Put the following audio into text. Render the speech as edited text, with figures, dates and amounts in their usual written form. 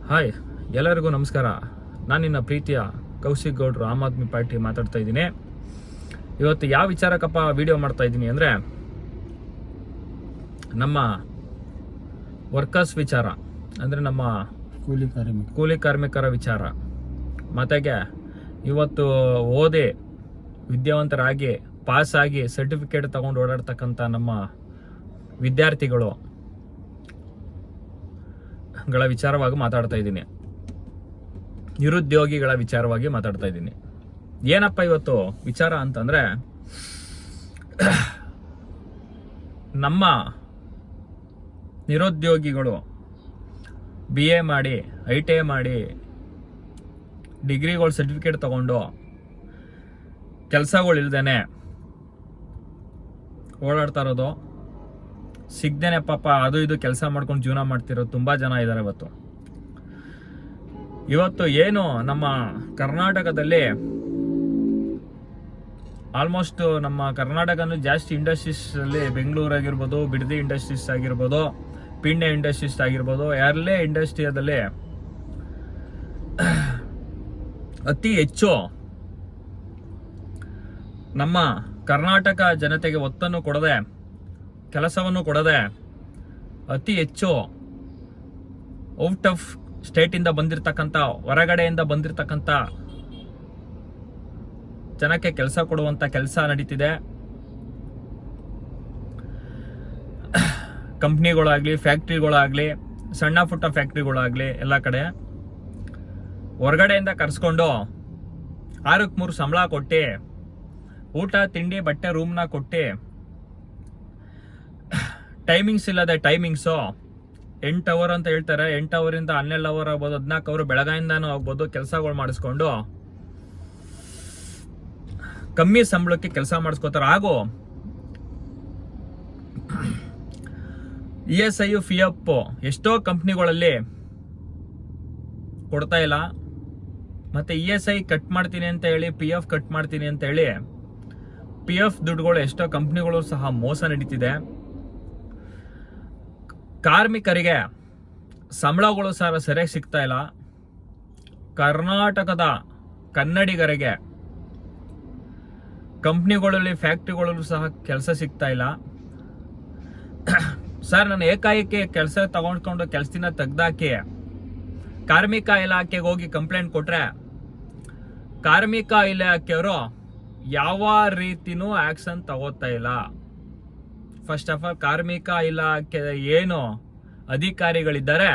Hi, ಎಲ್ಲರಿಗೂ ನಮಸ್ಕಾರ. ನಾನು ನಿನ್ನ ಪ್ರೀತಿಯ ಕೌಶಿಕ್ ಗೌಡ್ರು, ಆಮ್ ಆದ್ಮಿ ಪಾರ್ಟಿ ಮಾತಾಡ್ತಾ ಇದ್ದೀನಿ. ಇವತ್ತು ಯಾವ ವಿಚಾರಕ್ಕಪ್ಪ ವಿಡಿಯೋ ಮಾಡ್ತಾ ಇದ್ದೀನಿ ಅಂದರೆ, ನಮ್ಮ ವರ್ಕರ್ಸ್ ವಿಚಾರ, ಅಂದರೆ ನಮ್ಮ ಕೂಲಿ ಕಾರ್ಮಿಕರ ವಿಚಾರ. ಮತ್ತೆಗೆ ಇವತ್ತು ಓದಿ ವಿದ್ಯಾವಂತರಾಗಿ ಪಾಸಾಗಿ ಸರ್ಟಿಫಿಕೇಟ್ ತಗೊಂಡು ಓಡಾಡ್ತಕ್ಕಂಥ ನಮ್ಮ ವಿದ್ಯಾರ್ಥಿಗಳು ಗಳ ವಿಚಾರವಾಗಿ ಮಾತಾಡ್ತಾ ಇದ್ದೀನಿ. ನಿರುದ್ಯೋಗಿಗಳ ವಿಚಾರವಾಗಿ ಮಾತಾಡ್ತಾ ಇದ್ದೀನಿ. ಏನಪ್ಪ ಇವತ್ತು ವಿಚಾರ ಅಂತಂದ್ರೆ, ನಮ್ಮ ನಿರುದ್ಯೋಗಿಗಳು BA ಮಾಡಿ, ITI ಮಾಡಿ, ಡಿಗ್ರಿಗಳು ಸರ್ಟಿಫಿಕೇಟ್ ತಗೊಂಡು ಕೆಲಸಗಳು ಇಲ್ದೇನೆ ಓಡಾಡ್ತಾ ಇರೋದು, ಸಿಗ್ದೇನೆ ಪಾಪ ಅದು ಇದು ಕೆಲಸ ಮಾಡ್ಕೊಂಡು ಜೀವನ ಮಾಡ್ತಿರೋದು ತುಂಬ ಜನ ಇದ್ದಾರೆ. ಇವತ್ತು ಏನು ನಮ್ಮ ಕರ್ನಾಟಕದಲ್ಲಿ ಆಲ್ಮೋಸ್ಟ್ ನಮ್ಮ ಕರ್ನಾಟಕನೂ ಜಾಸ್ತಿ ಇಂಡಸ್ಟ್ರೀಸ್ ಅಲ್ಲಿ, ಬೆಂಗಳೂರು ಆಗಿರ್ಬೋದು, ಬಿಡದಿ ಇಂಡಸ್ಟ್ರೀಸ್ ಆಗಿರ್ಬೋದು, ಪಿಂಡೆ ಇಂಡಸ್ಟ್ರೀಸ್ ಆಗಿರ್ಬೋದು, ಯಾರಲ್ಲೇ ಇಂಡಸ್ಟ್ರಿಯಾದಲ್ಲಿ ಅತಿ ಹೆಚ್ಚು ನಮ್ಮ ಕರ್ನಾಟಕ ಜನತೆಗೆ ಒತ್ತನ್ನು ಕೊಡದೆ, ಕೆಲಸವನ್ನು ಕೊಡದೆ, ಅತಿ ಹೆಚ್ಚು ಔಟ್ ಆಫ್ ಸ್ಟೇಟಿಂದ ಬಂದಿರತಕ್ಕಂಥ, ಹೊರಗಡೆಯಿಂದ ಬಂದಿರತಕ್ಕಂಥ ಜನಕ್ಕೆ ಕೆಲಸ ಕೊಡುವಂಥ ಕೆಲಸ ನಡೀತಿದೆ. ಕಂಪ್ನಿಗಳಾಗಲಿ, ಫ್ಯಾಕ್ಟ್ರಿಗಳಾಗಲಿ, ಸಣ್ಣ ಪುಟ್ಟ ಫ್ಯಾಕ್ಟ್ರಿಗಳಾಗಲಿ, ಎಲ್ಲ ಕಡೆ ಹೊರಗಡೆಯಿಂದ ಕರೆಸ್ಕೊಂಡು 6ಕ್ಕೆ 3 ಸಂಬಳ ಕೊಟ್ಟು, ಊಟ ತಿಂಡಿ ಬಟ್ಟೆ ರೂಮ್ನ ಕೊಟ್ಟು, ಟೈಮಿಂಗ್ಸ್ ಇಲ್ಲದೆ ಟೈಮಿಂಗ್ಸು 8 ಅವರ್ ಅಂತ ಹೇಳ್ತಾರೆ, 8 ಅವರಿಂದ 12 ಅವರ್ ಆಗ್ಬೋದು, 14 ಅವರು ಬೆಳಗಾಯಿಂದಾನು ಆಗ್ಬೋದು, ಕೆಲಸಗಳು ಮಾಡಿಸ್ಕೊಂಡು ಕಮ್ಮಿ ಸಂಬಳಕ್ಕೆ ಕೆಲಸ ಮಾಡಿಸ್ಕೋತಾರೆ. ಹಾಗೂ ESI PF ಎಷ್ಟೋ ಕಂಪ್ನಿಗಳಲ್ಲಿ ಕೊಡ್ತಾ ಇಲ್ಲ. ಮತ್ತೆ ESI ಕಟ್ ಮಾಡ್ತೀನಿ ಅಂತ ಹೇಳಿ, PF ಕಟ್ ಮಾಡ್ತೀನಿ ಅಂತ ಹೇಳಿ, PF ದುಡ್ಡುಗಳು ಎಷ್ಟೋ ಕಂಪ್ನಿಗಳು ಸಹ ಮೋಸ ನಡೀತಿದೆ. ಕಾರ್ಮಿಕರಿಗೆ ಸಂಬಳಗಳು ಸಹ ಸರಿಯಾಗಿ ಸಿಗ್ತಾ ಇಲ್ಲ. ಕರ್ನಾಟಕದ ಕನ್ನಡಿಗರಿಗೆ ಕಂಪ್ನಿಗಳಲ್ಲಿ, ಫ್ಯಾಕ್ಟ್ರಿಗಳಲ್ಲೂ ಸಹ ಕೆಲಸ ಸಿಗ್ತಾ ಇಲ್ಲ. ಸರ್, ನಾನು ಏಕಾಏಕಿ ಕೆಲಸ ತಗೊಂಡ್ಕೊಂಡು ಕೆಲಸದಿಂದ ತೆಗ್ದಾಕಿ ಕಾರ್ಮಿಕ ಇಲಾಖೆಗೆ ಹೋಗಿ ಕಂಪ್ಲೇಂಟ್ ಕೊಟ್ರೆ, ಕಾರ್ಮಿಕ ಇಲಾಖೆಯವರು ಯಾವ ರೀತಿನೂ ಆಕ್ಷನ್ ತಗೋತಾ ಇಲ್ಲ. ಫಸ್ಟ್ ಆಫ್ ಆಲ್ ಕಾರ್ಮಿಕ ಇಲಾಖೆ ಏನು ಅಧಿಕಾರಿಗಳಿದ್ದಾರೆ